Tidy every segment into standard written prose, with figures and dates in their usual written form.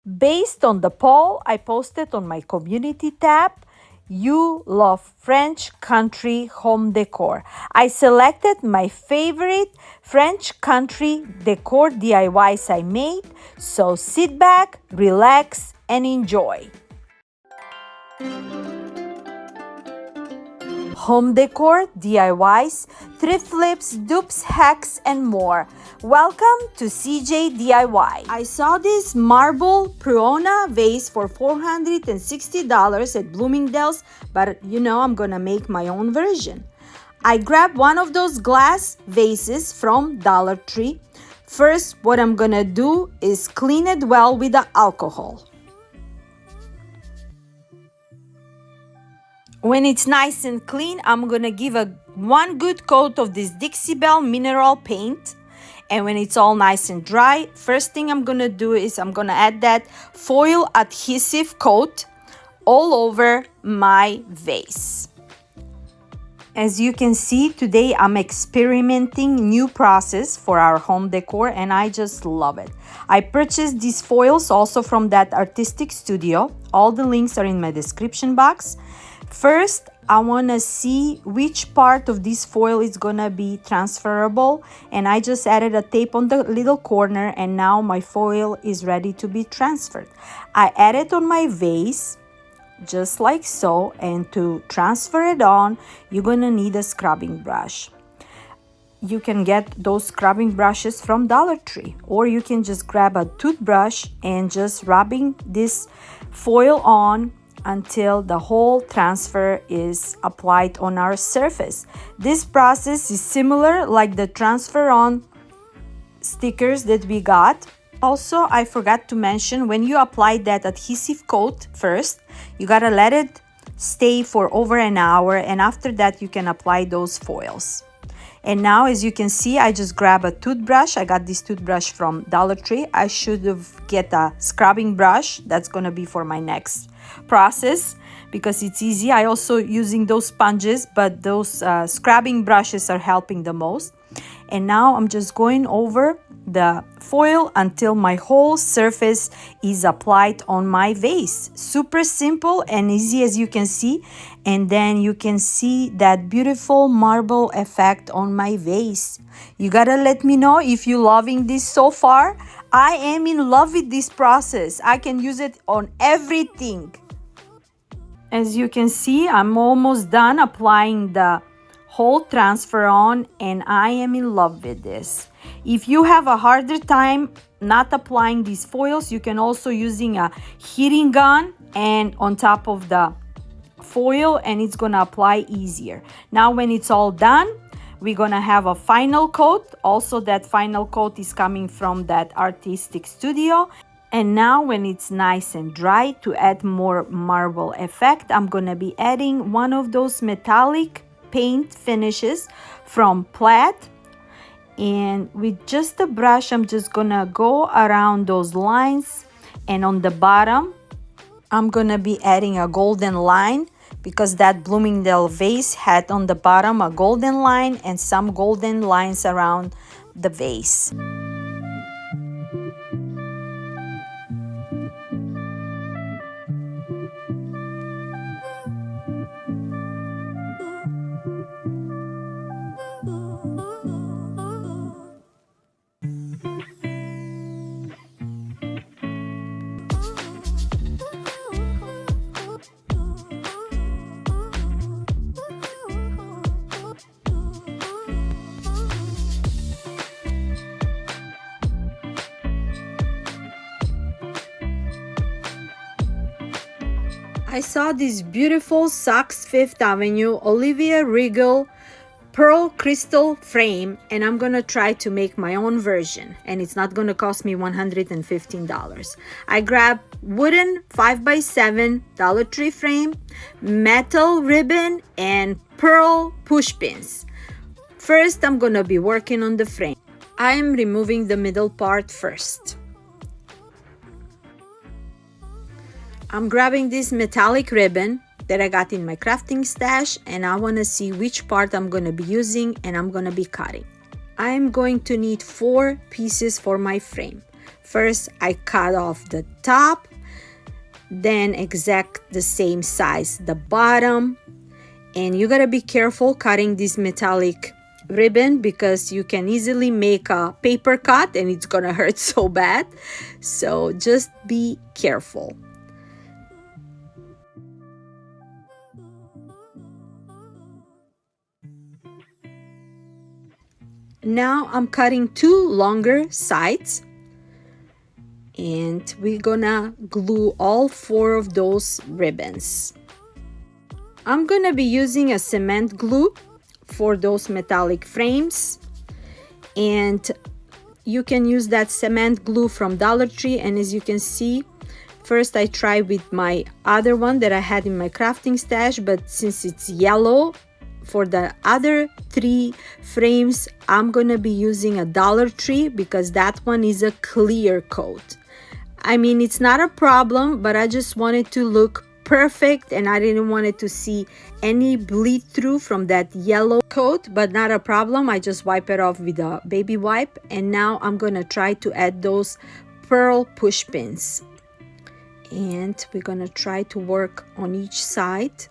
Based on the poll I posted on my community tab, you love French country home decor. I selected my favorite French country decor DIYs I made, so sit back, relax, and enjoy. Home decor, DIYs, thrift flips, dupes, hacks, and more. Welcome to CeeJ DIY. I saw this marble Prima vase for $460 at Bloomingdale's, but I'm gonna make my own version. I grabbed one of those glass vases from Dollar Tree. First, what I'm gonna do is clean it well with the alcohol. When it's nice and clean, I'm gonna give one good coat of this Dixie Belle mineral paint. And when it's all nice and dry, first thing I'm gonna do is I'm gonna add that foil adhesive coat all over my vase. As you can see, today I'm experimenting new process for our home decor and I just love it. I purchased these foils also from that artistic studio. All the links are in my description box. First, I want to see which part of this foil is going to be transferable, and I just added a tape on the little corner and now my foil is ready to be transferred. I add it on my vase just like so, and to transfer it on, you're going to need a scrubbing brush. You can get those scrubbing brushes from Dollar Tree, or you can just grab a toothbrush and just rubbing this foil on until the whole transfer is applied on our surface. This process is similar like the transfer on stickers that we got. Also, I forgot to mention, when you apply that adhesive coat first, you gotta let it stay for over an hour, and after that you can apply those foils. And now, as you can see, I just grab a toothbrush. I got this toothbrush from Dollar Tree. I should have get a scrubbing brush. That's gonna be for my next process because it's easy. I also using those sponges, but those scrubbing brushes are helping the most. And now I'm just going over the foil until my whole surface is applied on my vase. Super simple and easy, as you can see. And then you can see that beautiful marble effect on my vase. You gotta let me know if you're loving this so far. I am in love with this process. I can use it on everything. As you can see, I'm almost done applying the whole transfer on, and I am in love with this. If you have a harder time not applying these foils, you can also using a heating gun and on top of the foil, and it's gonna apply easier. Now when it's all done, we're gonna have a final coat. Also, that final coat is coming from that artistic studio. And now when it's nice and dry, to add more marble effect, I'm gonna be adding one of those metallic paint finishes from Plaid, and with just a brush I'm just gonna go around those lines, and on the bottom I'm gonna be adding a golden line because that Bloomingdale vase had on the bottom a golden line and some golden lines around the vase. I saw this beautiful Saks Fifth Avenue Olivia Regal pearl crystal frame, and I'm gonna try to make my own version, and it's not gonna cost me $115. I grabbed wooden 5x7 Dollar Tree frame, metal ribbon, and pearl push pins. First, I'm gonna be working on the frame. I am removing the middle part first. I'm grabbing this metallic ribbon that I got in my crafting stash, and I want to see which part I'm going to be using, and I'm going to be cutting. I'm going to need 4 pieces for my frame. First, I cut off the top, then exact the same size the bottom. And you gotta be careful cutting this metallic ribbon because you can easily make a paper cut and it's gonna hurt so bad. So just be careful. Now I'm cutting two longer sides, and we're gonna glue all four of those ribbons. I'm gonna be using a cement glue for those metallic frames, and you can use that cement glue from Dollar Tree. And as you can see, first I tried with my other one that I had in my crafting stash, but since it's yellow, for the other three frames I'm gonna be using a Dollar Tree because that one is a clear coat. I mean, it's not a problem, but I just wanted to look perfect and I didn't want it to see any bleed through from that yellow coat, but not a problem. I just wipe it off with a baby wipe. And now I'm gonna try to add those pearl push pins, and we're gonna try to work on each side.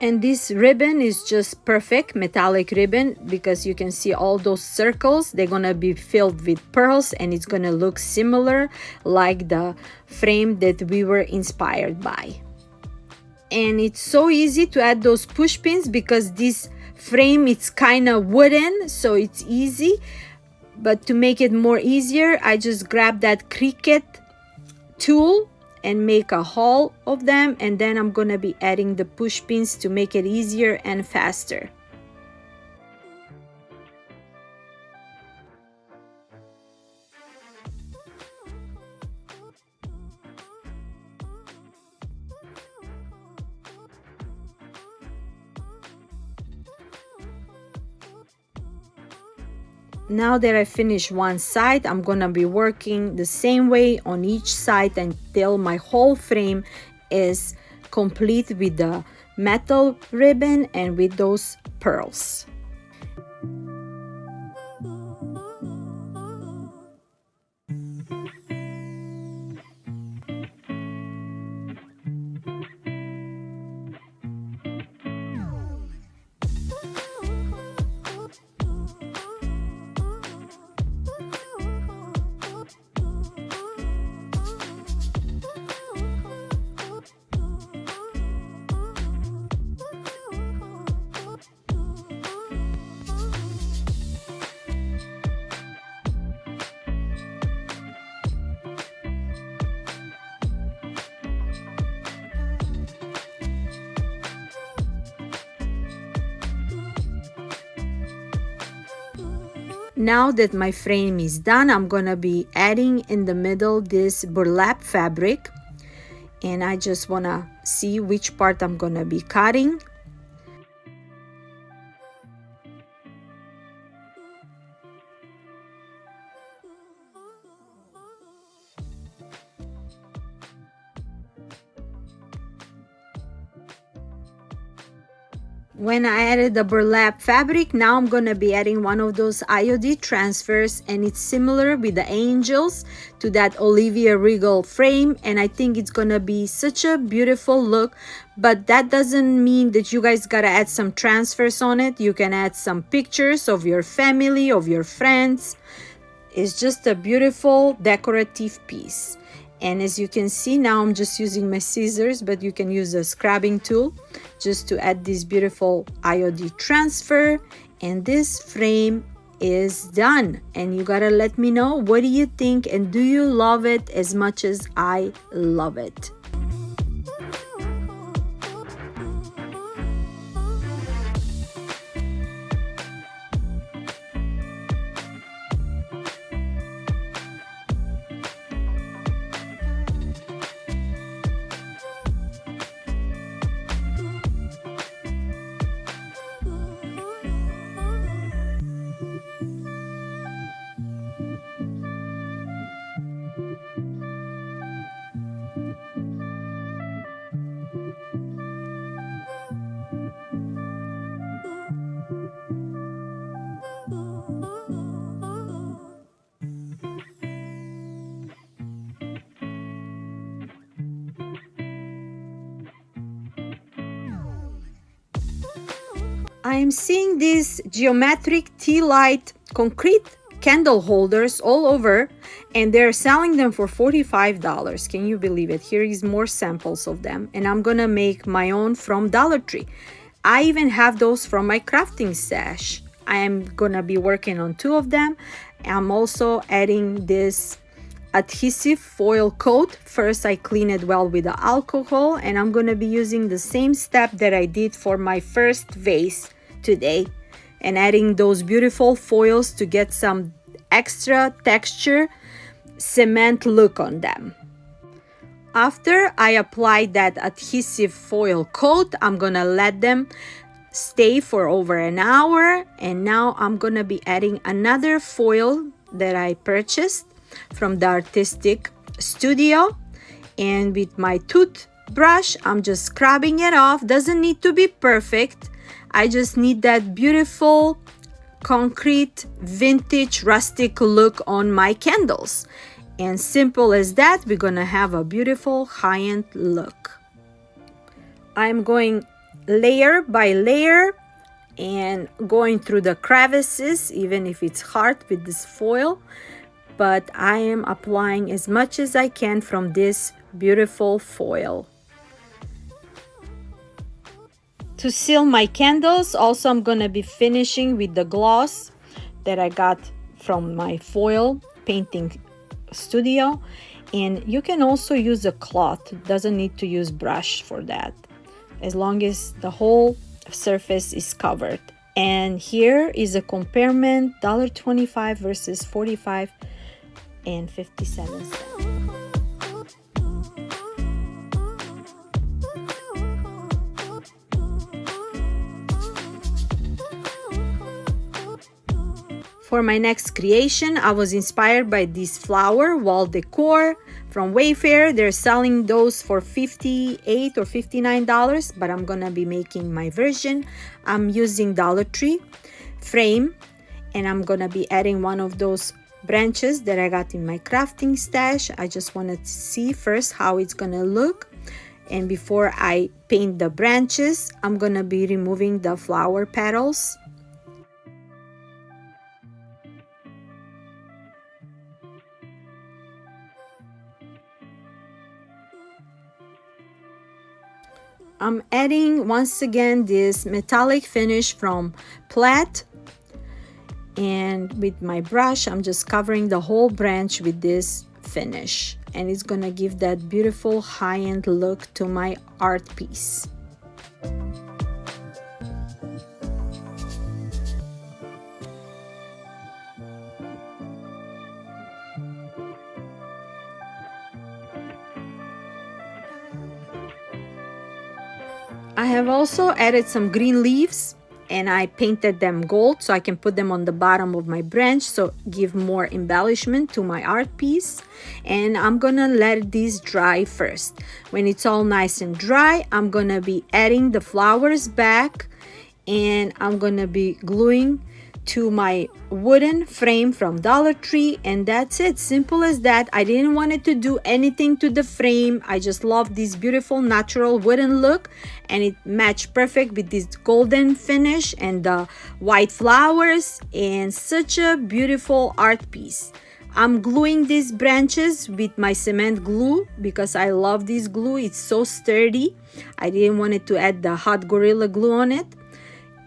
And this ribbon is just perfect metallic ribbon because you can see all those circles, they're gonna be filled with pearls and it's gonna look similar like the frame that we were inspired by. And it's so easy to add those push pins because this frame, it's kind of wooden, so it's easy. But to make it more easier, I just grab that Cricut tool and make a hole of them, and then I'm gonna be adding the push pins to make it easier and faster. Now that I finished one side, I'm gonna be working the same way on each side until my whole frame is complete with the metal ribbon and with those pearls. Now that my frame is done, I'm gonna be adding in the middle this burlap fabric, and I just wanna see which part I'm gonna be cutting. When I added the burlap fabric, now I'm gonna be adding one of those IOD transfers, and it's similar with the angels to that Olivia Regal frame, and I think it's gonna be such a beautiful look. But that doesn't mean that you guys gotta add some transfers on it. You can add some pictures of your family, of your friends. It's just a beautiful decorative piece. And as you can see, now I'm just using my scissors, but you can use a scrubbing tool just to add this beautiful IOD transfer. And this frame is done, and you gotta let me know, what do you think, and do you love it as much as I love it? I am seeing these geometric tea light concrete candle holders all over, and they're selling them for $45. Can you believe it? Here is more samples of them, and I'm gonna make my own from Dollar Tree. I even have those from my crafting stash. I am gonna be working on 2 of them. I'm also adding this adhesive foil coat. First I clean it well with the alcohol, and I'm gonna be using the same step that I did for my first vase today, and adding those beautiful foils to get some extra texture, cement look on them. After I apply that adhesive foil coat, I'm gonna let them stay for over an hour, and now I'm gonna be adding another foil that I purchased from the artistic studio, and with my toothbrush I'm just scrubbing it off. Doesn't need to be perfect. I just need that beautiful concrete vintage rustic look on my candles, and simple as that, we're gonna have a beautiful high-end look. I'm going layer by layer and going through the crevices, even if it's hard with this foil, but I am applying as much as I can from this beautiful foil. To seal my candles, also I'm gonna be finishing with the gloss that I got from my foil painting studio, and you can also use a cloth. Doesn't need to use brush for that, as long as the whole surface is covered. And here is a comparison, $1.25 versus 45 and 57 cents. For my next creation, I was inspired by this flower wall decor from Wayfair. They're selling those for $58 or $59, but I'm gonna be making my version. I'm using Dollar Tree frame, and I'm gonna be adding one of those branches that I got in my crafting stash. I just wanted to see first how it's gonna look, and before I paint the branches, I'm gonna be removing the flower petals. I'm adding once again this metallic finish from Plaid, and with my brush I'm just covering the whole branch with this finish, and it's gonna give that beautiful high-end look to my art piece. I have also added some green leaves, and I painted them gold so I can put them on the bottom of my branch, so give more embellishment to my art piece. And I'm gonna let these dry first. When it's all nice and dry, I'm gonna be adding the flowers back, and I'm gonna be gluing to my wooden frame from Dollar Tree, and that's it. Simple as that. I didn't want it to do anything to the frame. I just love this beautiful natural wooden look, and it matched perfect with this golden finish and the white flowers, and such a beautiful art piece. I'm gluing these branches with my cement glue because I love this glue. It's so sturdy. I didn't want it to add the hot Gorilla Glue on it,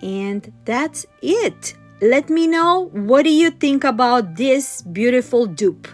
and that's it. Let me know, what do you think about this beautiful dupe?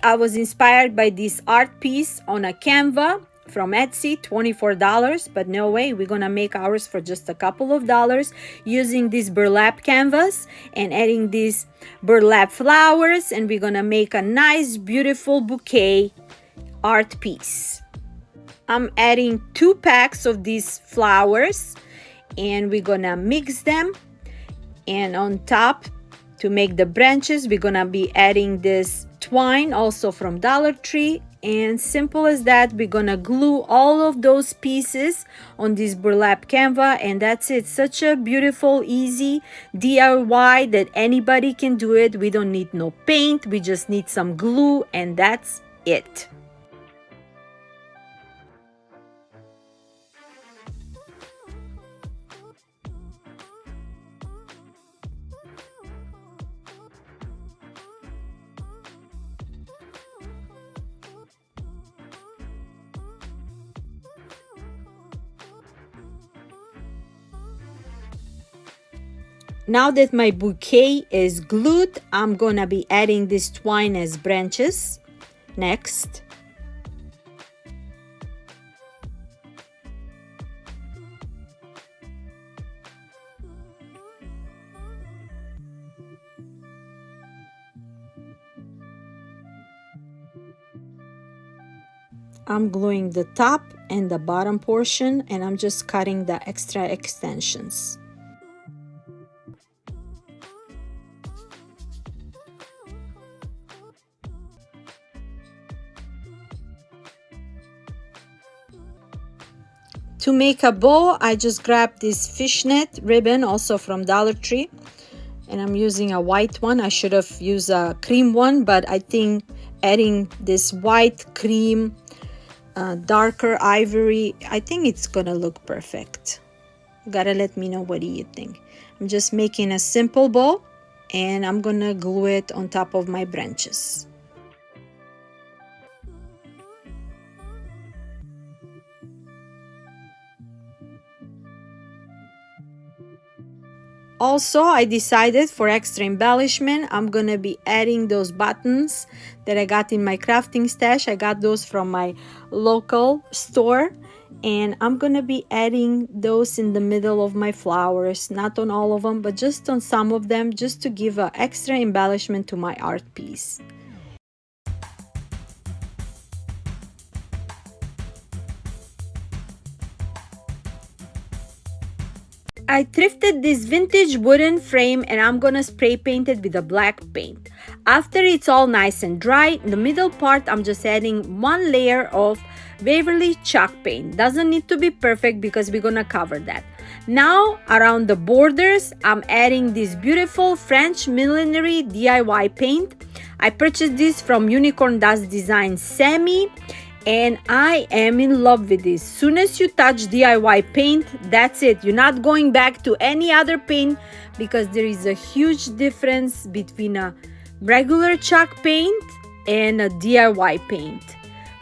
I was inspired by this art piece on a Canva from Etsy, $24, but no way, we're gonna make ours for just a couple of dollars using this burlap canvas and adding these burlap flowers, and we're gonna make a nice beautiful bouquet art piece. I'm adding 2 packs of these flowers and we're gonna mix them. And on top, to make the branches, we're gonna be adding this twine, also from Dollar Tree. And simple as that, we're gonna glue all of those pieces on this burlap canvas, and that's it. Such a beautiful, easy DIY that anybody can do it. We don't need no paint, we just need some glue, and that's it. Now that my bouquet is glued, I'm gonna be adding this twine as branches next. I'm gluing the top and the bottom portion, and I'm just cutting the extra extensions. To make a bow, I just grabbed this fishnet ribbon, also from Dollar Tree, and I'm using a white one. I should have used a cream one, but I think adding this white cream, darker ivory, I think it's gonna look perfect. You gotta let me know, what do you think? I'm just making a simple bow and I'm gonna glue it on top of my branches. Also, I decided for extra embellishment, I'm gonna be adding those buttons that I got in my crafting stash. I got those from my local store, and I'm gonna be adding those in the middle of my flowers, not on all of them, but just on some of them, just to give an extra embellishment to my art piece. I thrifted this vintage wooden frame and I'm gonna spray paint it with a black paint. After it's all nice and dry, in the middle part I'm just adding 1 layer of Waverly chalk paint. Doesn't need to be perfect because we're gonna cover that. Now around the borders, I'm adding this beautiful French millinery DIY paint. I purchased this from Unicorn Dust Design Semi, and I am in love with this. Soon as you touch DIY paint, that's it. You're not going back to any other paint, because there is a huge difference between a regular chalk paint and a DIY paint.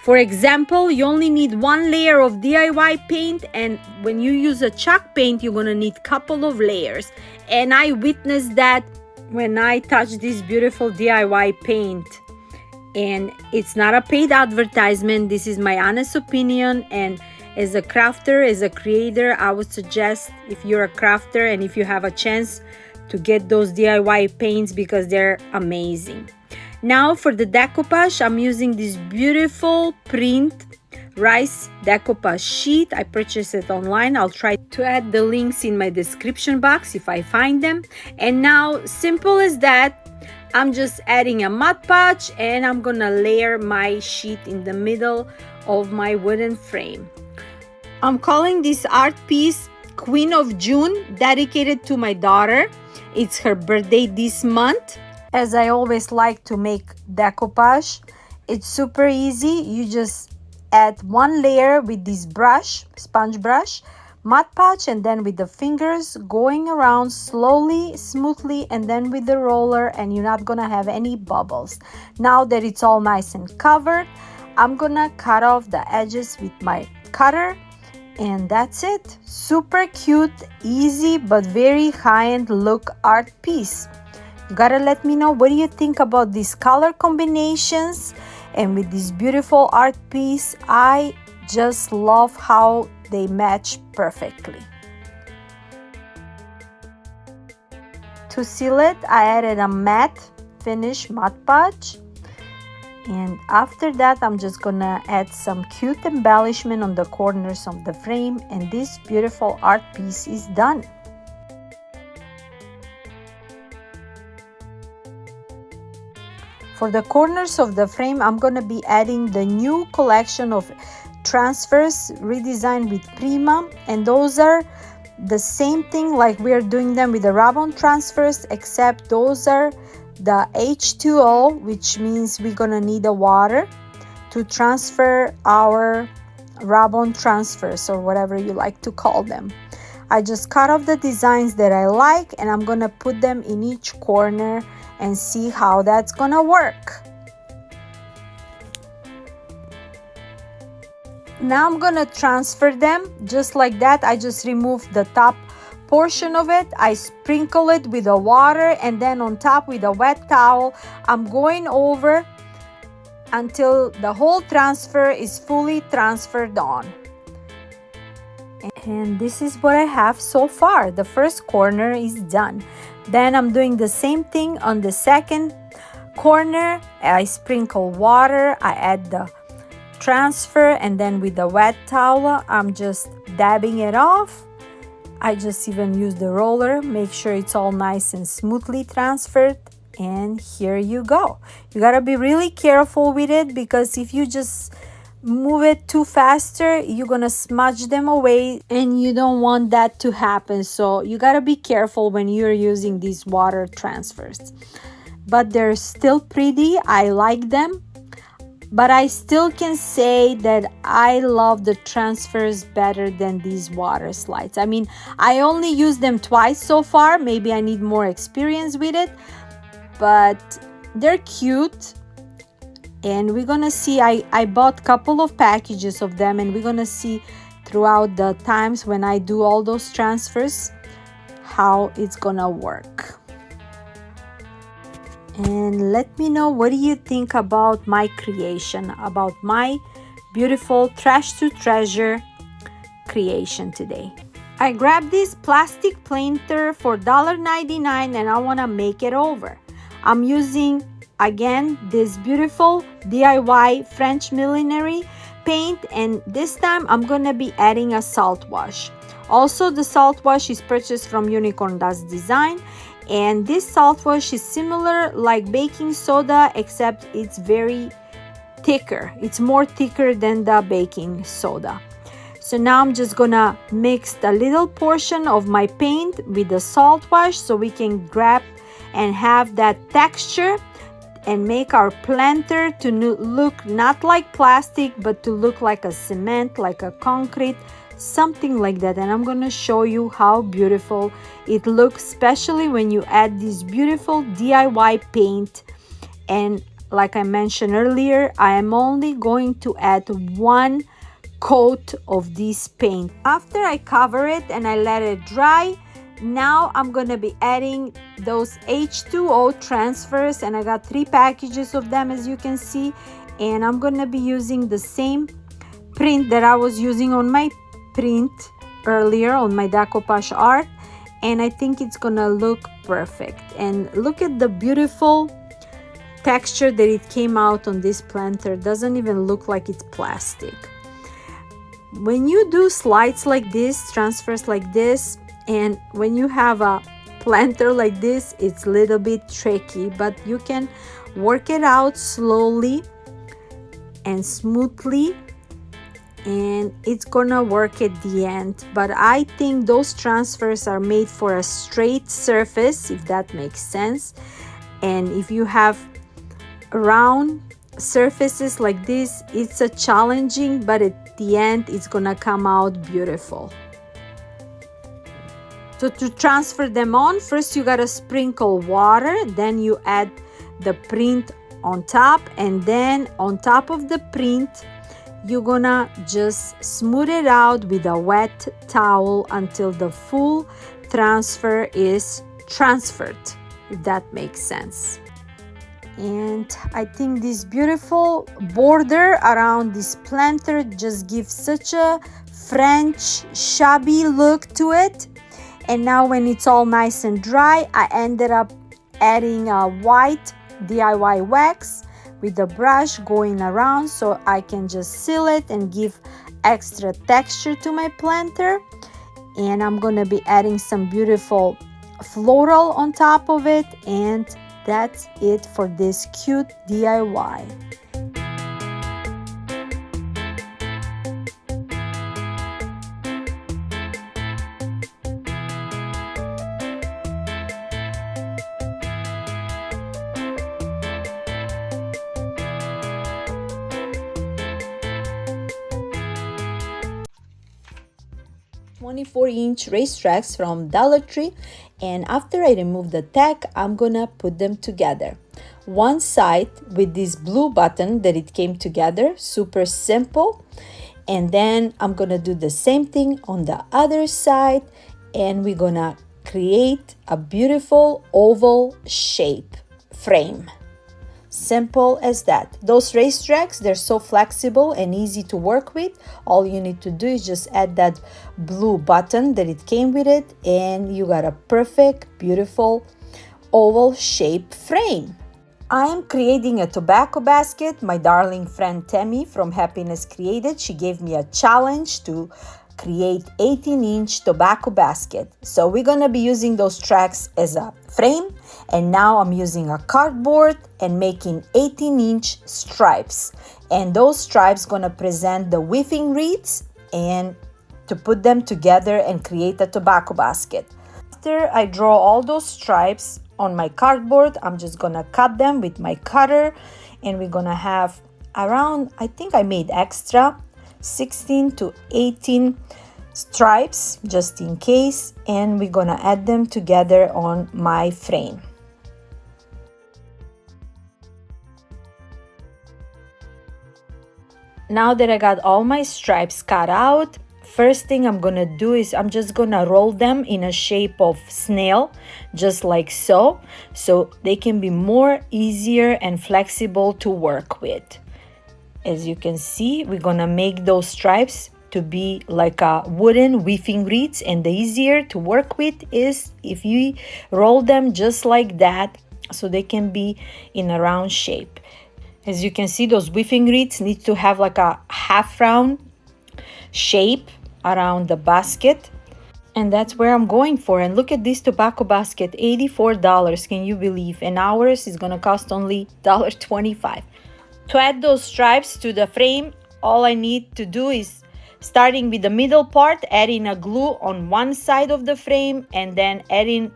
For example, you only need 1 layer of DIY paint, and when you use a chalk paint, you're gonna need a couple of layers. And I witnessed that when I touched this beautiful DIY paint. And it's not a paid advertisement, this is my honest opinion, and as a crafter, as a creator, I would suggest, if you're a crafter and if you have a chance, to get those DIY paints because they're amazing. Now for the decoupage, I'm using this beautiful print rice decoupage sheet. I purchased it online. I'll try to add the links in my description box if I find them. And now, simple as that, I'm just adding a Mod Podge and I'm gonna layer my sheet in the middle of my wooden frame. I'm calling this art piece Queen of June, dedicated to my daughter. It's her birthday this month. As I always like to make decoupage, it's super easy. You just add 1 layer with this brush, sponge brush, Mod Podge, and then with the fingers going around slowly, smoothly, and then with the roller, and you're not gonna have any bubbles. Now that it's all nice and covered, I'm gonna cut off the edges with my cutter, and that's it. Super cute, easy, but very high-end look art piece. You gotta let me know, what do you think about these color combinations? And with this beautiful art piece, I just love how they match perfectly. To seal it, I added a matte finish Mod Podge. And after that, I'm just gonna add some cute embellishment on the corners of the frame, and this beautiful art piece is done. For the corners of the frame, I'm gonna be adding the new collection of transfers redesigned with Prima, and those are the same thing like we are doing them with the rub-on transfers, except those are the H2O, which means we're gonna need the water to transfer our rub-on transfers, or whatever you like to call them. I just cut off the designs that I like, and I'm gonna put them in each corner and see how that's gonna work. Now I'm gonna transfer them just like that. I just removed the top portion of it. I sprinkle it with the water, and then on top with a wet towel, I'm going over until the whole transfer is fully transferred on. And this is what I have so far. The first corner is done. Then I'm doing the same thing on the second corner. I sprinkle water, I add the transfer, and then with the wet towel, I'm just dabbing it off. I just even use the roller, make sure it's all nice and smoothly transferred. And here you go. You gotta be really careful with it, because if you just move it too faster, you're gonna smudge them away, and you don't want that to happen. So you gotta be careful when you're using these water transfers. But they're still pretty. I like them, but I still can say that I love the transfers better than these water slides. I mean, I only used them twice so far. Maybe I need more experience with it, but they're cute. And we're gonna see, I bought a couple of packages of them, and we're gonna see throughout the times when I do all those transfers how it's gonna work. And let me know, what do you think about my creation, about my beautiful trash to treasure creation today. I grabbed this plastic planter for $1.99, and I want to make it over. I'm using again this beautiful DIY French millinery paint, and this time I'm gonna be adding a salt wash. Also, the salt wash is purchased from Unicorn Dust Design, and this salt wash is similar like baking soda, except it's very thicker. It's more thicker than the baking soda. So now I'm just gonna mix a little portion of my paint with the salt wash so we can grab and have that texture and make our planter to look not like plastic, but to look like a cement, like a concrete, something like that. And I'm gonna show you how beautiful it looks, especially when you add this beautiful DIY paint. And like I mentioned earlier, I am only going to add one coat of this paint. After I cover it and I let it dry, now I'm gonna be adding those H2O transfers, and I got 3 packages of them, as you can see. And I'm gonna be using the same print that I was using on my print earlier on my Deco Art, and I think it's gonna look perfect. And look at the beautiful texture that it came out on this planter. Doesn't even look like it's plastic. When you do slides like this, transfers like this, and when you have a planter like this, it's a little bit tricky, but you can work it out slowly and smoothly, and it's gonna work at the end. But I think those transfers are made for a straight surface, if that makes sense. And if you have round surfaces like this, it's a challenging, but at the end it's gonna come out beautiful. So to transfer them on, first you gotta sprinkle water, then you add the print on top, and then on top of the print you're gonna just smooth it out with a wet towel until the full transfer is transferred, if that makes sense. And I think this beautiful border around this planter just gives such a French shabby look to it. And now when it's all nice and dry, I ended up adding a white DIY wax with the brush going around so I can just seal it and give extra texture to my planter. And I'm gonna be adding some beautiful floral on top of it, and that's it for this cute DIY. 24-inch racetracks from Dollar Tree, and after I remove the tag, I'm gonna put them together. One side with this blue button that it came together, super simple, and then I'm gonna do the same thing on the other side, and we're gonna create a beautiful oval shape frame. Simple as that. Those racetracks, they're so flexible and easy to work with. All you need to do is just add that blue button that it came with it, and you got a perfect, beautiful oval shape frame. I am creating a tobacco basket. My darling friend Tammy from Happiness Created, she gave me a challenge to create 18-inch tobacco basket. So we're gonna be using those tracks as a frame, and now I'm using a cardboard and making 18-inch stripes, and those stripes gonna present the weaving wreaths and to put them together and create a tobacco basket. After I draw all those stripes on my cardboard, I'm just gonna cut them with my cutter, and we're gonna have around, I think I made extra 16 to 18 stripes just in case, and we're gonna add them together on my frame. Now that I got all my stripes cut out, first thing I'm gonna do is I'm just gonna roll them in a shape of snail, just like so they can be more easier and flexible to work with. As you can see, we're gonna make those stripes to be like a wooden weaving wreaths, and the easier to work with is if you roll them just like that so they can be in a round shape. As you can see, those weaving wreaths need to have like a half round shape around the basket, and that's where I'm going for. And look at this tobacco basket, $84. Can you believe? And ours is gonna cost only $1.25. To add those stripes to the frame, all I need to do is, starting with the middle part, adding a glue on one side of the frame, and then adding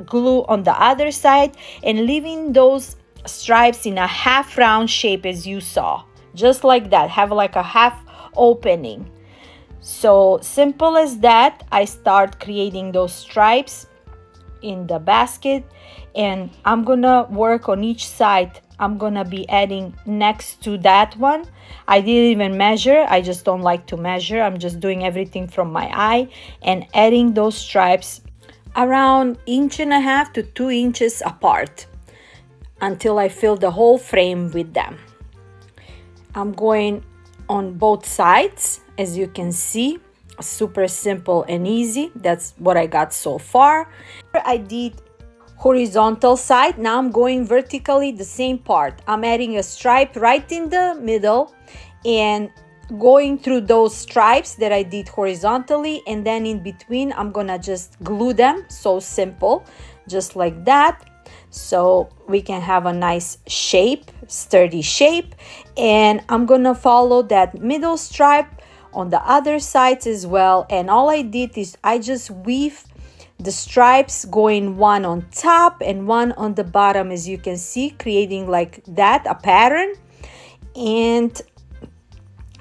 glue on the other side, and leaving those stripes in a half round shape as you saw, just like that, have like a half opening. So simple as that. I start creating those stripes in the basket, and I'm gonna work on each side. I'm gonna be adding next to that one. I didn't even measure, I just don't like to measure. I'm just doing everything from my eye and adding those stripes around 1.5 to 2 inches apart until I fill the whole frame with them. I'm going on both sides, as you can see, super simple and easy. That's what I got so far. I did horizontal side. Now I'm going vertically the same part. I'm adding a stripe right in the middle and going through those stripes that I did horizontally, and then in between I'm gonna just glue them. So simple, just like that, so we can have a nice shape, sturdy shape. And I'm gonna follow that middle stripe on the other sides as well. And all I did is I just weave the stripes, going one on top and one on the bottom, as you can see, creating like that a pattern, and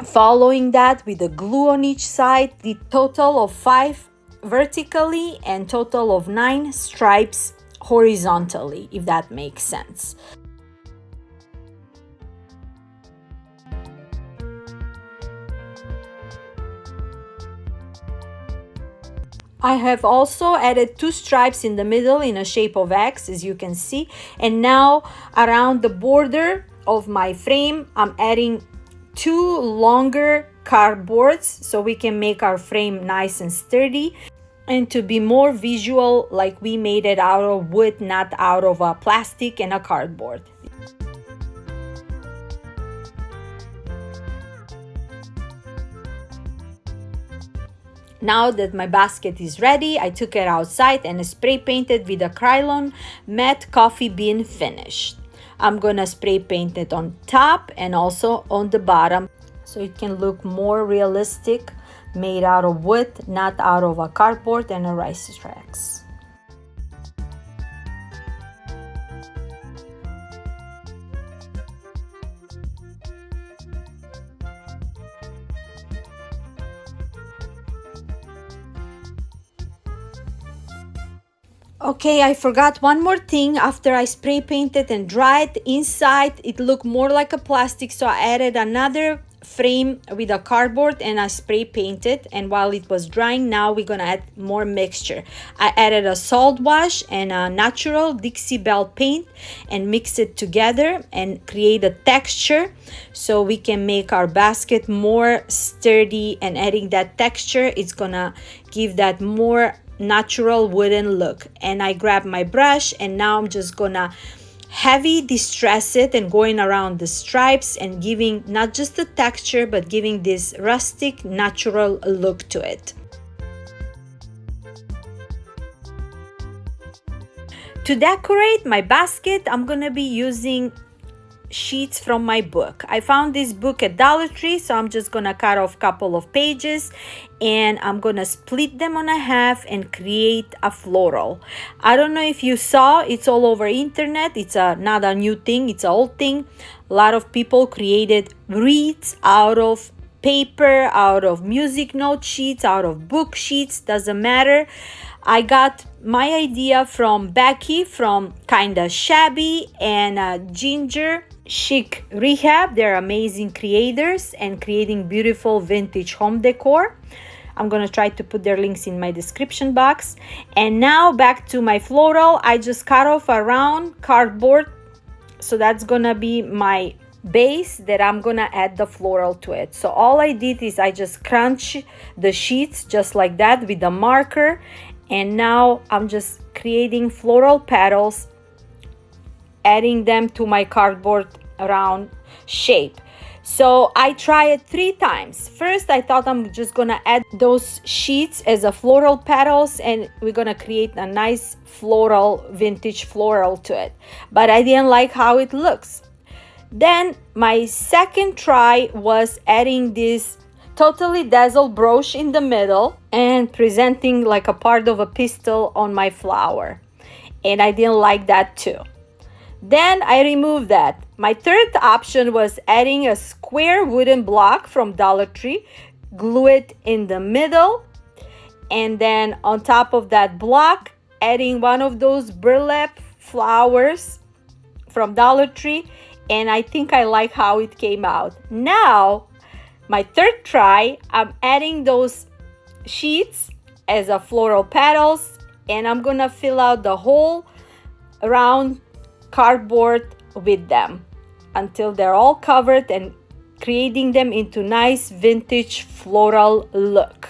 following that with the glue on each side. The total of 5 vertically and total of 9 stripes horizontally, if that makes sense. I have also added 2 stripes in the middle in a shape of X, as you can see. And now around the border of my frame, I'm adding 2 longer cardboards so we can make our frame nice and sturdy, and to be more visual, like we made it out of wood, not out of a plastic and a cardboard. Now that my basket is ready, I took it outside and spray painted with a Krylon matte coffee bean finish. I'm gonna spray paint it on top and also on the bottom so it can look more realistic, made out of wood, not out of a cardboard and a rice racks. Okay, I forgot one more thing. After I spray painted and dried inside, it looked more like a plastic, so I added another frame with a cardboard and I spray painted. And while it was drying, now we're gonna add more mixture. I added a salt wash and a natural Dixie Belle paint and mix it together and create a texture so we can make our basket more sturdy. And adding that texture, it's gonna give that more natural wooden look. And I grabbed my brush and now I'm just gonna heavy distress it and going around the stripes and giving not just the texture but giving this rustic natural look to it. To decorate my basket, I'm gonna be using sheets from my book. I found this book at Dollar Tree, so I'm just gonna cut off a couple of pages and I'm gonna split them on a half and create a floral. I don't know if you saw, it's all over internet. It's not a new thing, it's an old thing. A lot of people created wreaths out of paper, out of music note sheets, out of book sheets, doesn't matter. I got my idea from Becky from Kinda Shabby and Ginger Chic Rehab. They're amazing creators and creating beautiful vintage home decor. I'm gonna try to put their links in my description box. And now back to my floral. I just cut off a round cardboard, so that's gonna be my base that I'm gonna add the floral to it. So all I did is I just crunch the sheets just like that with a marker, and now I'm just creating floral petals, adding them to my cardboard round shape. So I tried it 3 times. First I thought I'm just gonna add those sheets as a floral petals and we're gonna create a nice floral, vintage floral to it, but I didn't like how it looks. Then my second try was adding this totally dazzled brooch in the middle and presenting like a part of a pistil on my flower, and I didn't like that too. Then I removed that. My third option was adding a square wooden block from Dollar Tree, glue it in the middle, and then on top of that block adding one of those burlap flowers from Dollar Tree, and I think I like how it came out. Now my third try, I'm adding those sheets as a floral petals, and I'm gonna fill out the whole round cardboard with them until they're all covered and creating them into nice vintage floral look.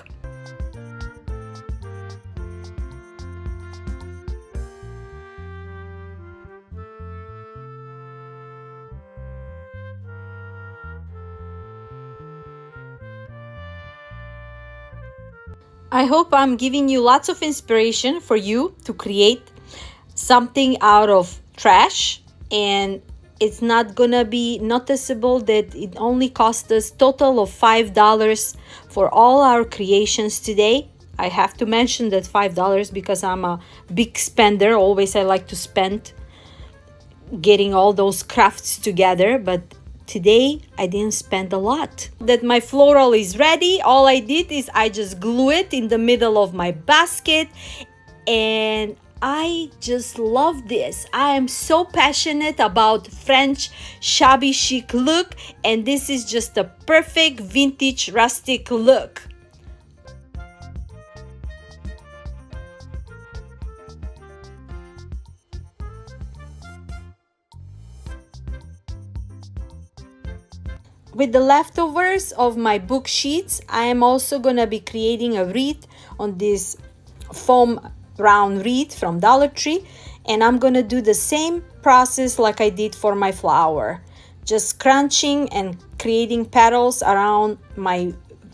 I hope I'm giving you lots of inspiration for you to create something out of trash, and it's not gonna be noticeable that it only cost us total of $5 for all our creations today. I have to mention that $5 because I'm a big spender. Always I like to spend getting all those crafts together, but today I didn't spend a lot. That my floral is ready. All I did is I just glue it in the middle of my basket, and I just love this. I am so passionate about French shabby chic look, and this is just a perfect vintage rustic look. With the leftovers of my book sheets, I am also gonna be creating a wreath on this foam round wreath from Dollar Tree, and I'm gonna do the same process like I did for my flower, just crunching and creating petals around my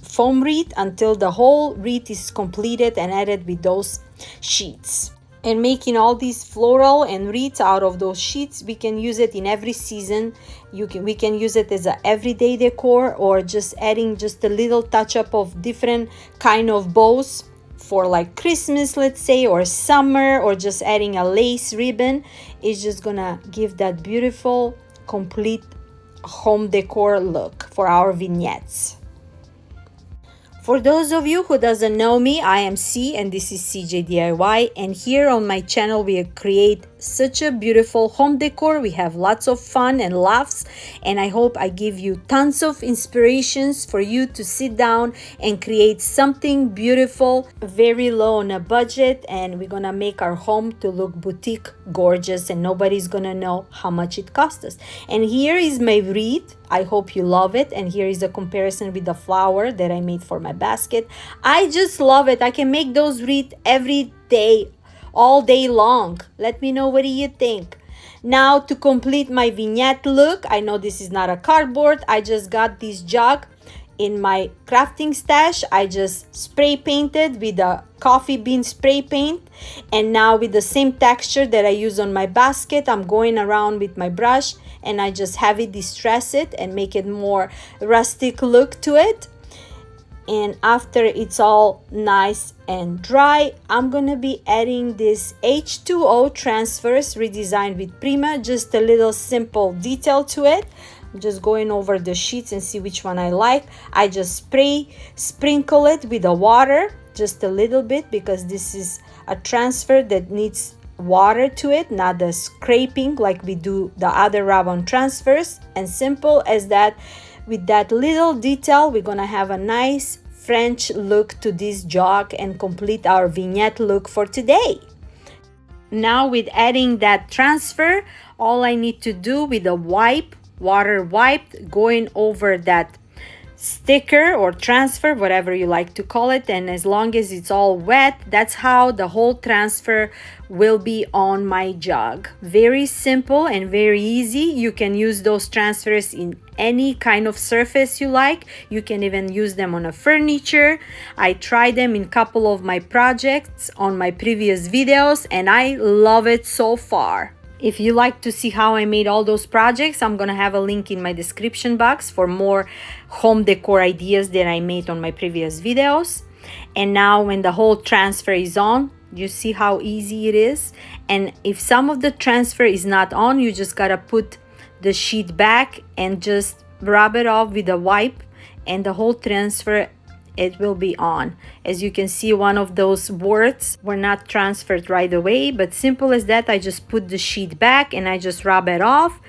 foam wreath until the whole wreath is completed and added with those sheets. And making all these floral and wreaths out of those sheets, we can use it in every season. We can use it as a everyday decor, or just adding just a little touch up of different kind of bows for like Christmas, let's say, or summer, or just adding a lace ribbon. Is just gonna give that beautiful complete home decor look for our vignettes. For those of you who doesn't know me, I am C and this is CeeJ DIY, and here on my channel we create such a beautiful home decor. We have lots of fun and laughs, and I hope I give you tons of inspirations for you to sit down and create something beautiful, very low on a budget, and we're gonna make our home to look boutique gorgeous, and nobody's gonna know how much it cost us. And here is my wreath. I hope you love it, and here is a comparison with the flower that I made for my basket. I just love it. I can make those wreaths every day, all day long. Let me know, what do you think? Now to complete my vignette look, I know this is not a cardboard. I just got this jug in my crafting stash. I just spray painted with a coffee bean spray paint, and now with the same texture that I use on my basket, I'm going around with my brush and I just heavy distress it and make it more rustic look to it. And after it's all nice and dry, I'm gonna be adding this H2O transfers redesigned with Prima, just a little simple detail to it. I'm just going over the sheets and see which one I like. I just sprinkle it with the water just a little bit, because this is a transfer that needs water to it, not the scraping like we do the other rub-on transfers. And simple as that, with that little detail, we're gonna have a nice French look to this jog and complete our vignette look for today. Now with adding that transfer, all I need to do with a water wipe, going over that sticker or transfer, whatever you like to call it, and as long as it's all wet, that's how the whole transfer will be on my jug. Very simple and very easy. You can use those transfers in any kind of surface you like. You can even use them on a furniture. I tried them in a couple of my projects on my previous videos, and I love it so far. If you like to see how I made all those projects, I'm gonna have a link in my description box for more home decor ideas that I made on my previous videos. And now when the whole transfer is on, you see how easy it is. And if some of the transfer is not on, you just gotta put the sheet back and just rub it off with a wipe, and the whole transfer, it will be on. As you can see, one of those words were not transferred right away, but simple as that, I just put the sheet back and I just rub it off,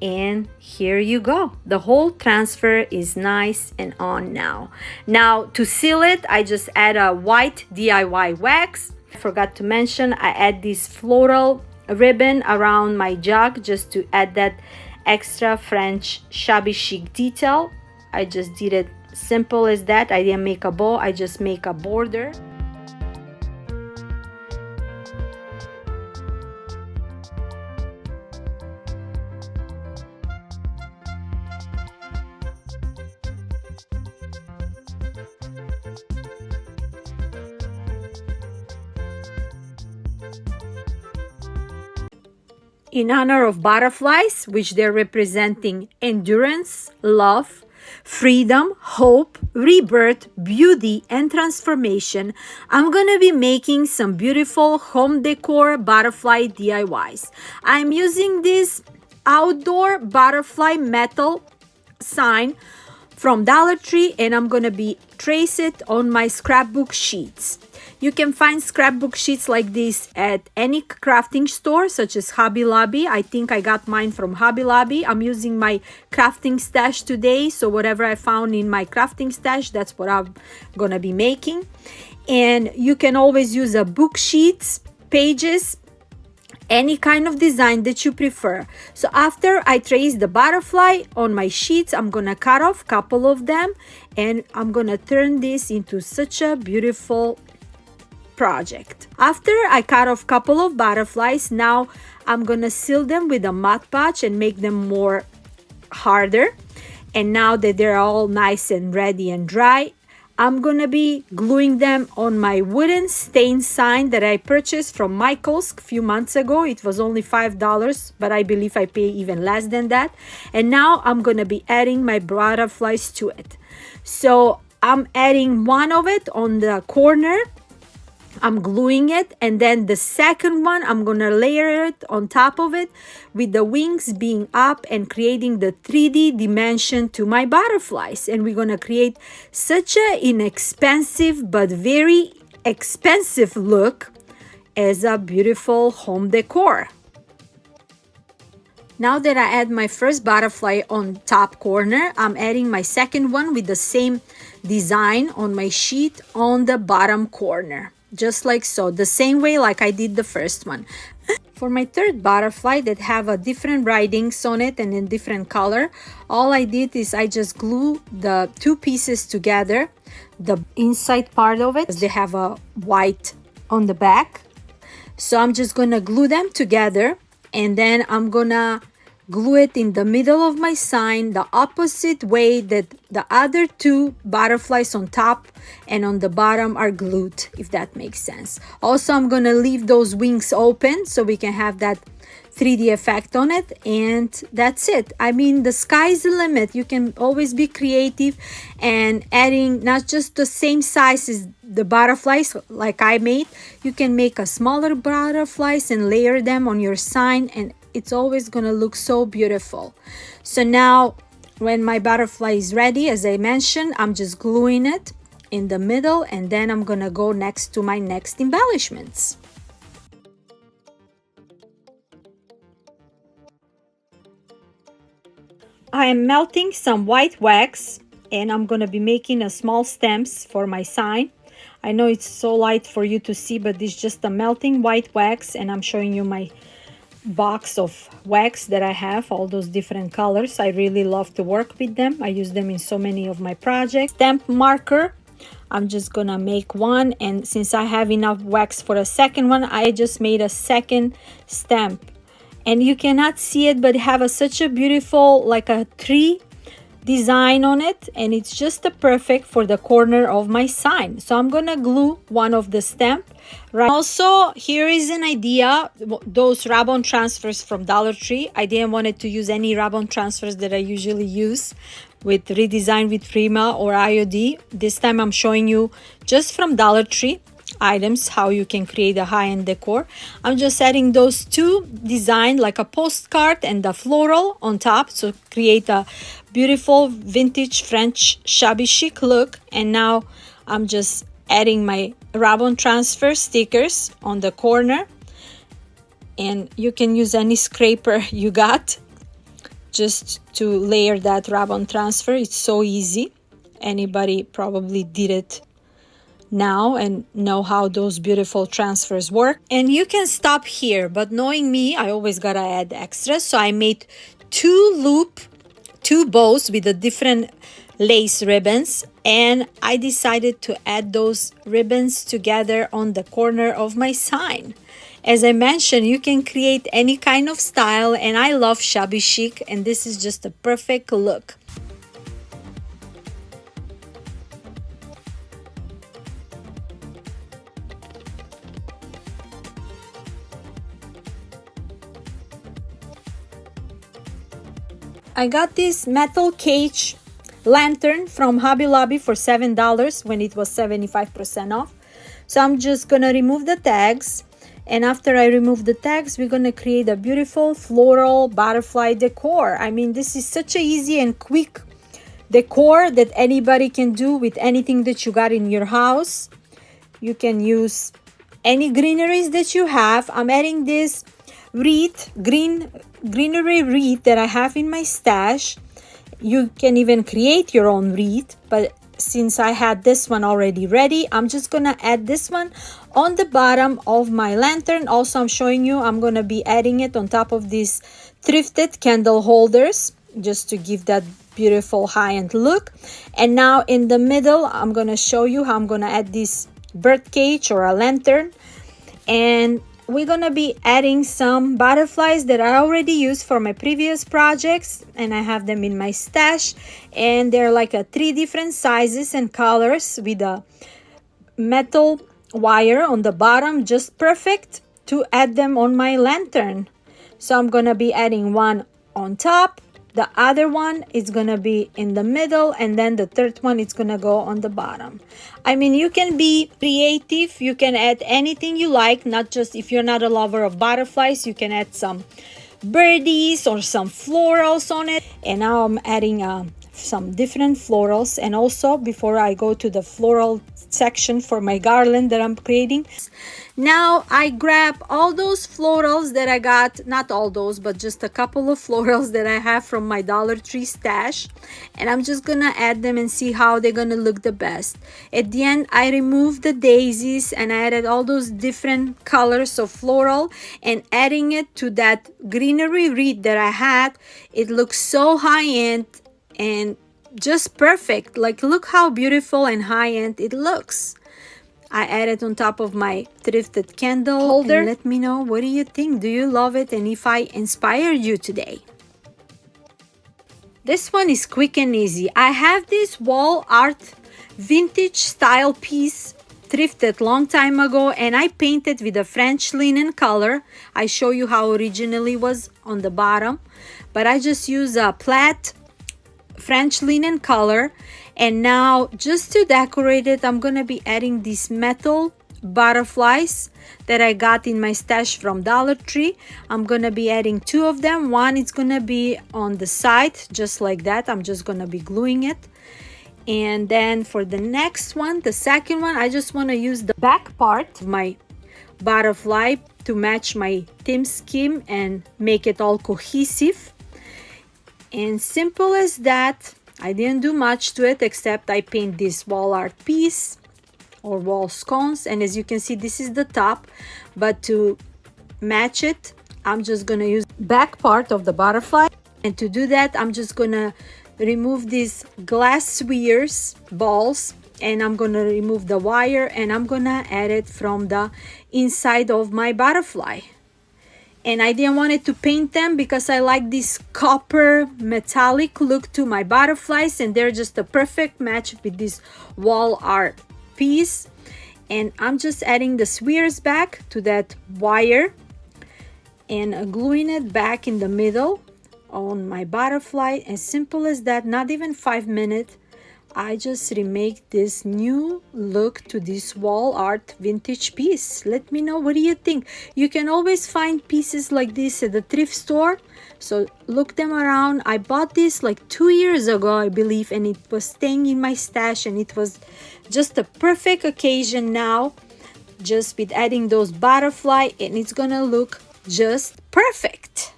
and here you go. The whole transfer is nice and on now. Now to seal it, I just add a white DIY wax. I forgot to mention, I add this floral ribbon around my jug just to add that extra French shabby chic detail. I just did it simple as that. I didn't make a bow, I just make a border. In honor of butterflies, which they're representing endurance, love, freedom, hope, rebirth, beauty, and transformation, I'm gonna be making some beautiful home decor butterfly DIYs. I'm using this outdoor butterfly metal sign from Dollar Tree, and I'm gonna be trace it on my scrapbook sheets. You can find scrapbook sheets like this at any crafting store such as Hobby Lobby. I think I got mine from Hobby Lobby. I'm using my crafting stash today, so whatever I found in my crafting stash, that's what I'm gonna be making. And you can always use a book sheets, pages, any kind of design that you prefer. So after I trace the butterfly on my sheets, I'm gonna cut off a couple of them, and I'm gonna turn this into such a beautiful project. After I cut off a couple of butterflies, now I'm gonna seal them with a Mod Podge and make them more harder. And now that they're all nice and ready and dry, I'm gonna be gluing them on my wooden stain sign that I purchased from Michael's a few months ago. It was only $5, but I believe I pay even less than that. And now I'm gonna be adding my butterflies to it. So I'm adding one of it on the corner. I'm gluing it, and then the second one I'm gonna layer it on top of it with the wings being up and creating the 3D dimension to my butterflies. And we're gonna create such an inexpensive but very expensive look as a beautiful home decor. Now that I add my first butterfly on top corner, I'm adding my second one with the same design on my sheet on the bottom corner. Just like so, the same way like I did the first one. For my third butterfly that have a different writings on it and in different color, all I did is I just glue the two pieces together, the inside part of it, they have a white on the back. So I'm just gonna glue them together, and then I'm gonna glue it in the middle of my sign the opposite way that the other two butterflies on top and on the bottom are glued, if that makes sense. Also, I'm gonna leave those wings open so we can have that 3D effect on it, and that's it. I mean, the sky's the limit. You can always be creative and adding not just the same size as the butterflies like I made. You can make a smaller butterflies and layer them on your sign, and it's always gonna look so beautiful. So now when my butterfly is ready, as I mentioned, I'm just gluing it in the middle, and then I'm gonna go next to my next embellishments. I am melting some white wax, and I'm gonna be making a small stamps for my sign. I know it's so light for you to see, but it's just a melting white wax, and I'm showing you my box of wax that I have, all those different colors. I really love to work with them. I use them in so many of my projects. Stamp marker, I'm just gonna make one, and since I have enough wax for a second one, I just made a second stamp. And you cannot see it, but have such a beautiful like a tree design on it, and it's just a perfect for the corner of my sign. So I'm gonna glue one of the stamp. Right. Also, here is an idea, those ribbon transfers from Dollar Tree. I didn't want to use any ribbon transfers that I usually use with redesign with Prima or IOD. This time I'm showing you just from Dollar Tree items how you can create a high-end decor. I'm just adding those two design like a postcard and the floral on top to create a beautiful vintage French shabby chic look. And now I'm just adding my ribbon transfer stickers on the corner, and you can use any scraper you got just to layer that ribbon transfer. It's so easy. Anybody probably did it now and know how those beautiful transfers work. And you can stop here, but knowing me, I always gotta add extras. So I made two bows with the different lace ribbons, and I decided to add those ribbons together on the corner of my sign. As I mentioned, you can create any kind of style, and I love shabby chic, and this is just a perfect look. I got this metal cage lantern from Hobby Lobby for $7 when it was 75% off. So I'm just gonna remove the tags, and after I remove the tags, we're gonna create a beautiful floral butterfly decor. I mean, this is such a easy and quick decor that anybody can do with anything that you got in your house. You can use any greeneries that you have. I'm adding this wreath, greenery wreath that I have in my stash. You can even create your own wreath, but since I had this one already ready, I'm just gonna add this one on the bottom of my lantern. Also, I'm showing you, I'm gonna be adding it on top of these thrifted candle holders just to give that beautiful high-end look. And now in the middle, I'm gonna show you how I'm gonna add this bird cage or a lantern. And we're gonna be adding some butterflies that I already used for my previous projects, and I have them in my stash, and they're like a 3 different sizes and colors with a metal wire on the bottom, just perfect to add them on my lantern. So I'm gonna be adding one on top, the other one is gonna be in the middle, and then the third one is gonna go on the bottom. I mean, you can be creative, you can add anything you like, not just, if you're not a lover of butterflies, you can add some birdies or some florals on it. And now I'm adding some different florals. And also, before I go to the floral section for my garland that I'm creating, now I grab all those florals that I got, not all those, but just a couple of florals that I have from my Dollar Tree stash, and I'm just gonna add them and see how they're gonna look the best. At the end, I removed the daisies and I added all those different colors of floral, and adding it to that greenery wreath that I had, it looks so high-end and just perfect. Like, look how beautiful and high-end it looks. I added on top of my thrifted candle holder. And let me know, what do you think? Do you love it? And if I inspired you today. This one is quick and easy. I have this wall art vintage style piece thrifted long time ago, and I painted with a French linen color. I show you how originally was on the bottom, but I just use a plaid French linen color. And now, just to decorate it, I'm gonna be adding these metal butterflies that I got in my stash from Dollar Tree. I'm gonna be adding 2 of them. One is gonna be on the side, just like that. I'm just gonna be gluing it. And then for the next one, the second one, I just wanna use the back part of my butterfly to match my theme scheme and make it all cohesive. And simple as that. I didn't do much to it, except I paint this wall art piece or wall scones, and as you can see, this is the top, but to match it, I'm just gonna use back part of the butterfly. And to do that, I'm just gonna remove these glass spheres balls, and I'm gonna remove the wire, and I'm gonna add it from the inside of my butterfly. And I didn't want it to paint them because I like this copper metallic look to my butterflies, and they're just a perfect match with this wall art piece. And I'm just adding the spheres back to that wire and gluing it back in the middle on my butterfly. As simple as that, not even 5 minutes. I just remake this new look to this wall art vintage piece. Let me know, what do you think? You can always find pieces like this at the thrift store, so look them around. I bought this like 2 years ago, I believe, and it was staying in my stash, and it was just a perfect occasion now, just with adding those butterfly, and it's gonna look just perfect.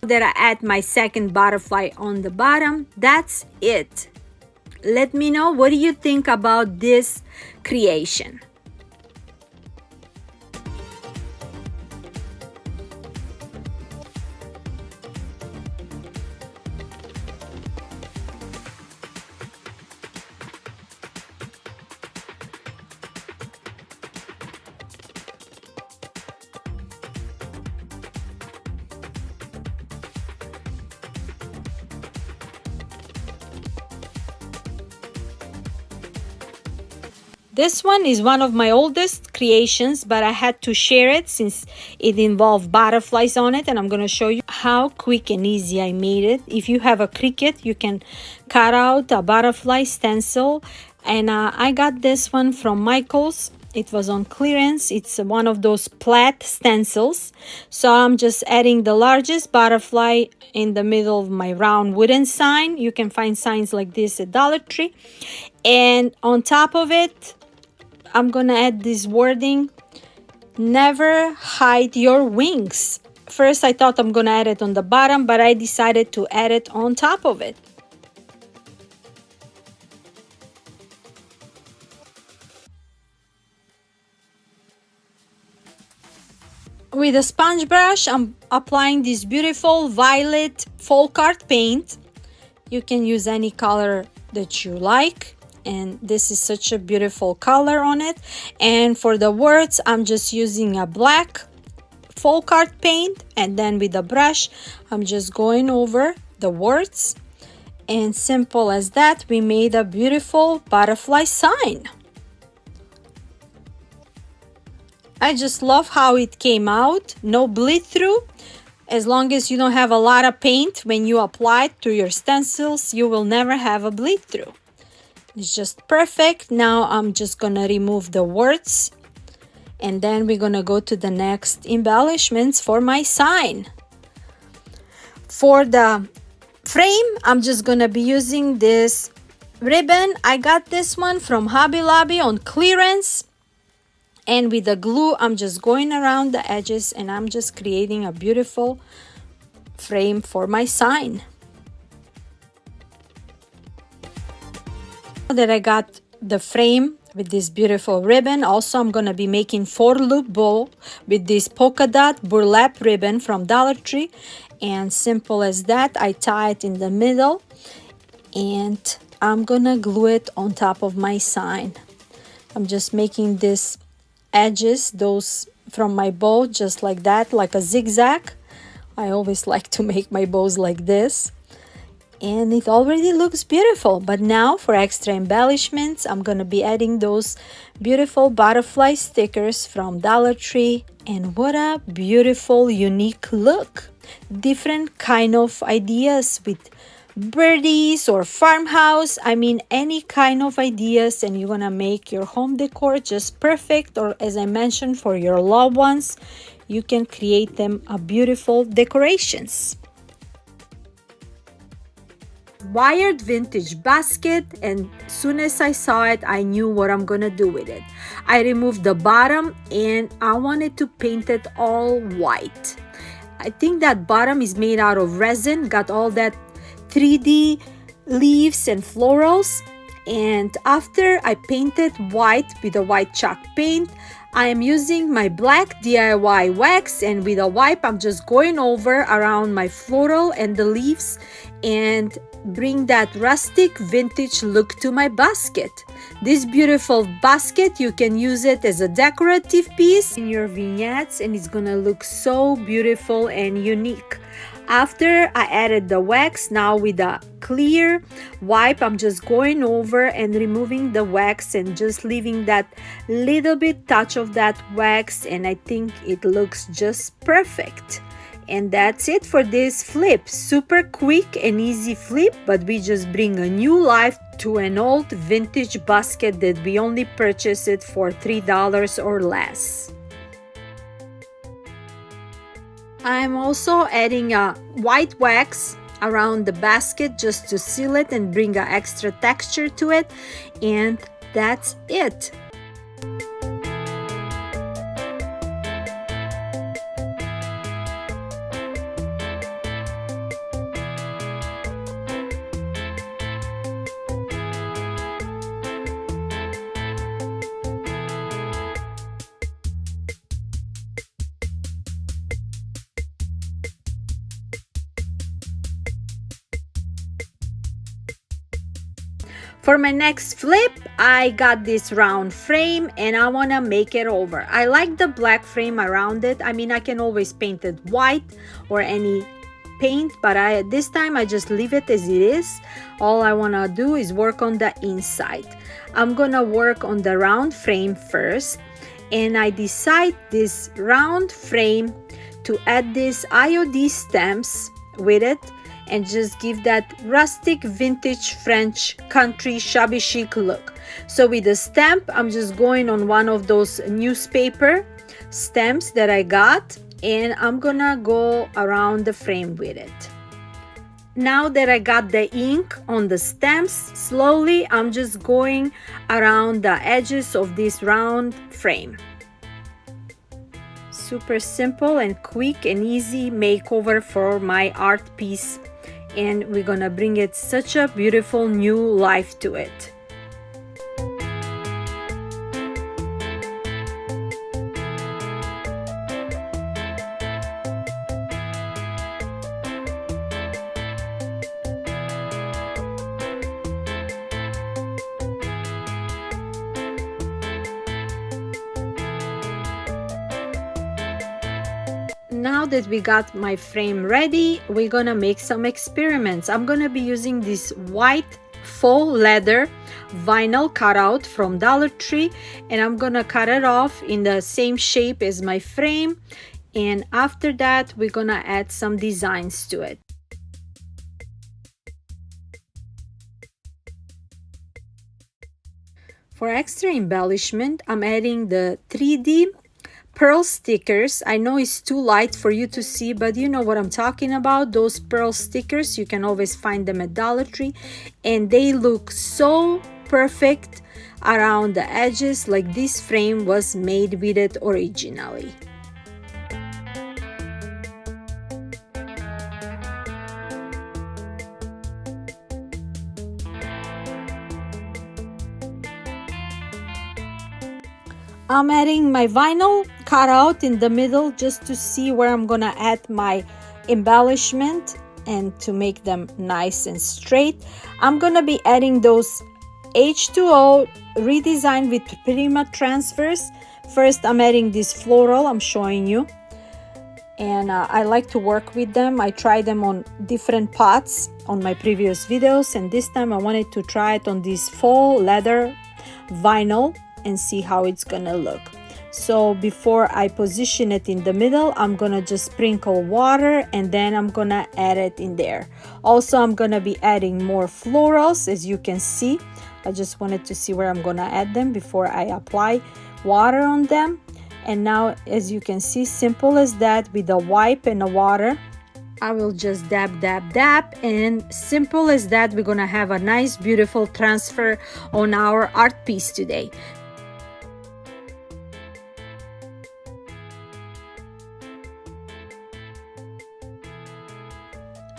That I add my second butterfly on the bottom. That's it. Let me know, what do you think about this creation? This one is one of my oldest creations, but I had to share it since it involved butterflies on it, and I'm going to show you how quick and easy I made it. If you have a Cricut, you can cut out a butterfly stencil, and I got this one from Michael's. It was on clearance. It's one of those plaid stencils. So I'm just adding the largest butterfly in the middle of my round wooden sign. You can find signs like this at Dollar Tree. And on top of it, I'm gonna add this wording, never hide your wings. First, I thought I'm gonna add it on the bottom, but I decided to add it on top of it. With a sponge brush, I'm applying this beautiful violet folk art paint. You can use any color that you like, and this is such a beautiful color on it. And for the words, I'm just using a black folk art paint, and then with a brush I'm just going over the words, and simple as that, we made a beautiful butterfly sign. I just love how it came out, no bleed through. As long as you don't have a lot of paint when you apply it to your stencils, you will never have a bleed through. It's just perfect. Now I'm just gonna remove the words, and then we're gonna go to the next embellishments for my sign. For the frame, I'm just gonna be using this ribbon. I got this one from Hobby Lobby on clearance. And with the glue, I'm just going around the edges and I'm just creating a beautiful frame for my sign. Now that I got the frame with this beautiful ribbon, also I'm gonna be making 4-loop bow with this polka dot burlap ribbon from Dollar Tree. And simple as that, I tie it in the middle and I'm gonna glue it on top of my sign. I'm just making this edges, those from my bow, just like that, like a zigzag. I always like to make my bows like this, and it already looks beautiful. But now for extra embellishments, I'm gonna be adding those beautiful butterfly stickers from Dollar Tree. And what a beautiful unique look. Different kind of ideas with birdies or farmhouse. I mean, any kind of ideas, and you're gonna make your home decor just perfect. Or as I mentioned, for your loved ones, you can create them a beautiful decorations. Wired vintage basket, and soon as I saw it, I knew what I'm gonna do with it. I removed the bottom and I wanted to paint it all white. I think that bottom is made out of resin, got all that 3D leaves and florals. And after I painted white with a white chalk paint, I am using my black DIY wax, and with a wipe I'm just going over around my floral and the leaves and bring that rustic vintage look to my basket. This beautiful basket, you can use it as a decorative piece in your vignettes, and it's gonna look so beautiful and unique. After I added the wax, now with a clear wipe, I'm just going over and removing the wax and just leaving that little bit touch of that wax, and I think it looks just perfect. And that's it for this flip. Super quick and easy flip, but we just bring a new life to an old vintage basket that we only purchased it for $3 or less. I'm also adding a white wax around the basket just to seal it and bring an extra texture to it, and that's it. For my next flip, I got this round frame and I want to make it over. I like the black frame around it. I mean, I can always paint it white or any paint, but this time I just leave it as it is. All I want to do is work on the inside. I'm going to work on the round frame first, and I decide this round frame to add this IOD stamps with it and just give that rustic vintage French country shabby chic look. So with the stamp, I'm just going on one of those newspaper stamps that I got, and I'm gonna go around the frame with it. Now that I got the ink on the stamps, slowly I'm just going around the edges of this round frame. Super simple and quick and easy makeover for my art piece, and we're gonna bring it such a beautiful new life to it. Now that we got my frame ready, we're gonna make some experiments. I'm gonna be using this white faux leather vinyl cutout from Dollar Tree, and I'm gonna cut it off in the same shape as my frame, and after that we're gonna add some designs to it. For extra embellishment, I'm adding the 3D pearl stickers. I know it's too light for you to see, but you know what I'm talking about. Those pearl stickers, you can always find them at Dollar Tree, and they look so perfect around the edges, like this frame was made with it originally. I'm adding my vinyl cutout in the middle just to see where I'm gonna add my embellishment and to make them nice and straight. I'm gonna be adding those H2O redesigned with Prima transfers. First, I'm adding this floral I'm showing you, and I like to work with them. I tried them on different pots on my previous videos, and this time I wanted to try it on this faux leather vinyl and see how it's gonna look. So before I position it in the middle, I'm gonna just sprinkle water and then I'm gonna add it in there. Also, I'm gonna be adding more florals, as you can see. I just wanted to see where I'm gonna add them before I apply water on them. And now, as you can see, simple as that, with a wipe and a water, I will just dab, dab, dab, and simple as that, we're gonna have a nice, beautiful transfer on our art piece today.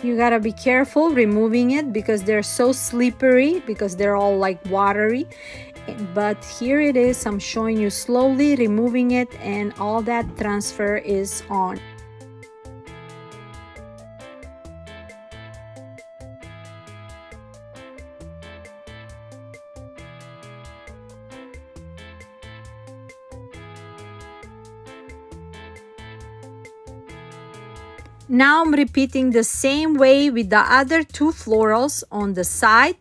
You gotta be careful removing it because they're so slippery, because they're all like watery. But here it is, I'm showing you slowly removing it, and all that transfer is on. Now I'm repeating the same way with the other two florals on the side.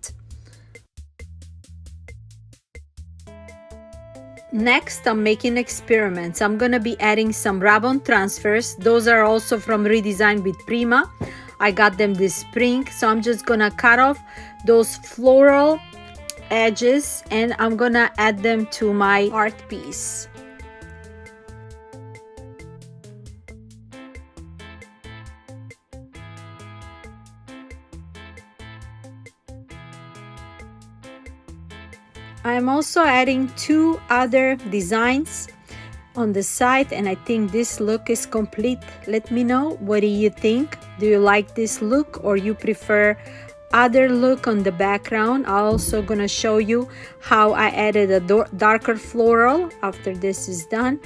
Next, I'm making experiments. I'm gonna be adding some ribbon transfers. Those are also from Redesign with Prima. I got them this spring, so I'm just gonna cut off those floral edges and I'm gonna add them to my art piece. I'm also adding two other designs on the side, and I think this look is complete. Let me know, what do you think? Do you like this look, or you prefer other look on the background? I'm also gonna show you how I added a darker floral after this is done,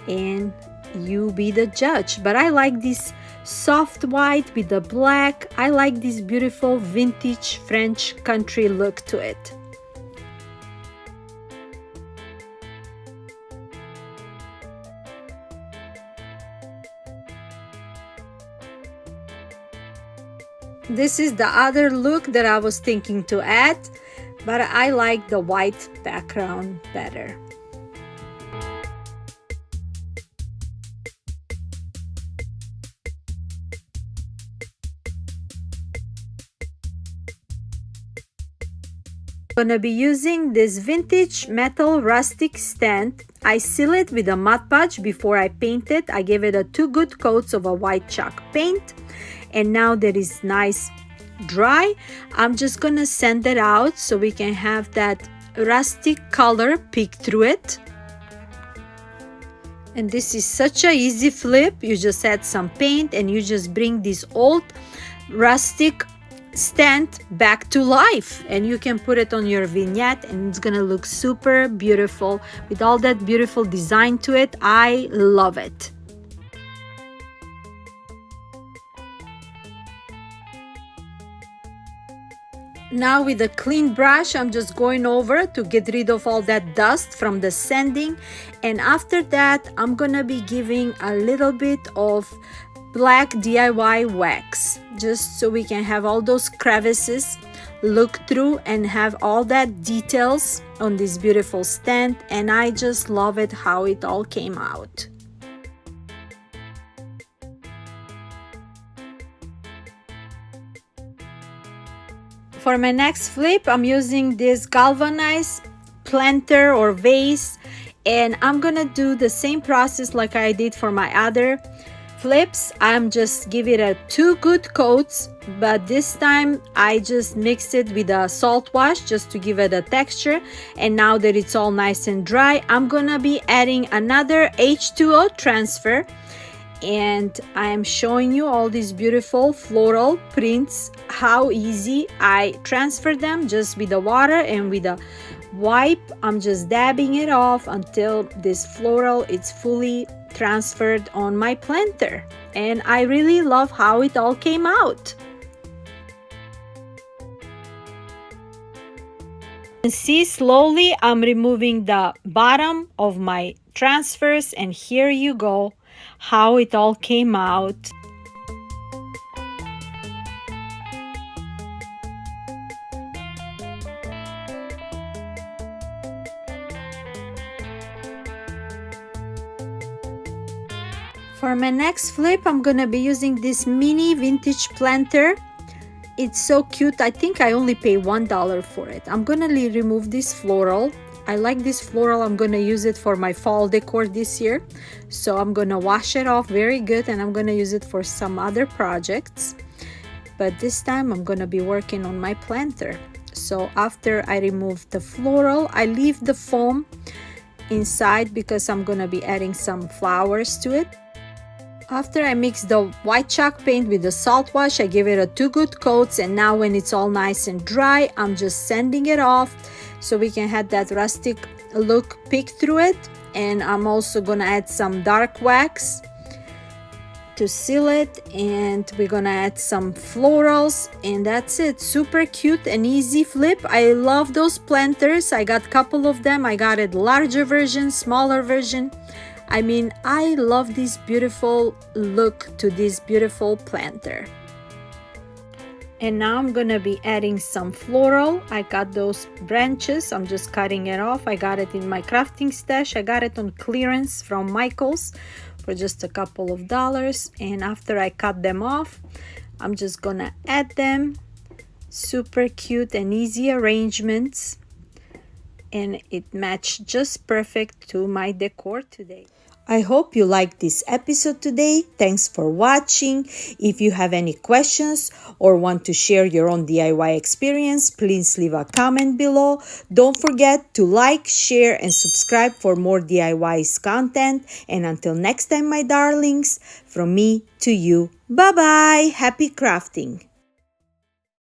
and you be the judge. But I like this soft white with the black. I like this beautiful vintage French country look to it. This is the other look that I was thinking to add, but I like the white background better. I'm gonna be using this vintage metal rustic Stent. I seal it with a Mod Podge before I paint it. I gave it 2 good coats of a white chalk paint, and now that is nice dry, I'm just gonna sand it out so we can have that rustic color peek through it. And this is such a easy flip. You just add some paint and you just bring this old rustic Stent back to life, and you can put it on your vignette and it's gonna look super beautiful with all that beautiful design to it. I love it. Now with a clean brush, I'm just going over to get rid of all that dust from the sanding. And after that, I'm gonna be giving a little bit of black DIY wax, just so we can have all those crevices look through and have all that details on this beautiful stand. And I just love it how it all came out. For my next flip, I'm using this galvanized planter or vase, and I'm gonna do the same process like I did for my other flips. I'm just give it a 2 good coats, but this time I just mix it with a salt wash just to give it a texture. And now that it's all nice and dry, I'm gonna be adding another H2O transfer, and I'm showing you all these beautiful floral prints, how easy I transfer them just with the water, and with a wipe I'm just dabbing it off until this floral is fully transferred on my planter. And I really love how it all came out. And see, slowly I'm removing the bottom of my transfers, and here you go how it all came out. For my next flip, I'm gonna be using this mini vintage planter. It's so cute. I think I only pay $1 for it. I'm gonna remove this floral. I like this floral. I'm gonna use it for my fall decor this year. So I'm gonna wash it off very good, and I'm gonna use it for some other projects. But this time I'm gonna be working on my planter. So after I remove the floral, I leave the foam inside because I'm gonna be adding some flowers to it. After I mix the white chalk paint with the salt wash, I give it a 2 good coats, and now when it's all nice and dry, I'm just sanding it off so we can have that rustic look peek through it. And I'm also gonna add some dark wax to seal it, and we're gonna add some florals, and that's it. Super cute and easy flip. I love those planters. I got a couple of them. I got a larger version, smaller version. I mean, I love this beautiful look to this beautiful planter. And now I'm gonna be adding some floral. I got those branches. I'm just cutting it off. I got it in my crafting stash. I got it on clearance from Michael's for just a couple of dollars. And after I cut them off, I'm just gonna add them. Super cute and easy arrangements. And it matched just perfect to my decor today. I hope you liked this episode today. Thanks for watching. If you have any questions or want to share your own DIY experience, please leave a comment below. Don't forget to like, share, and subscribe for more DIYs content. And until next time, my darlings, from me to you, bye-bye. Happy crafting.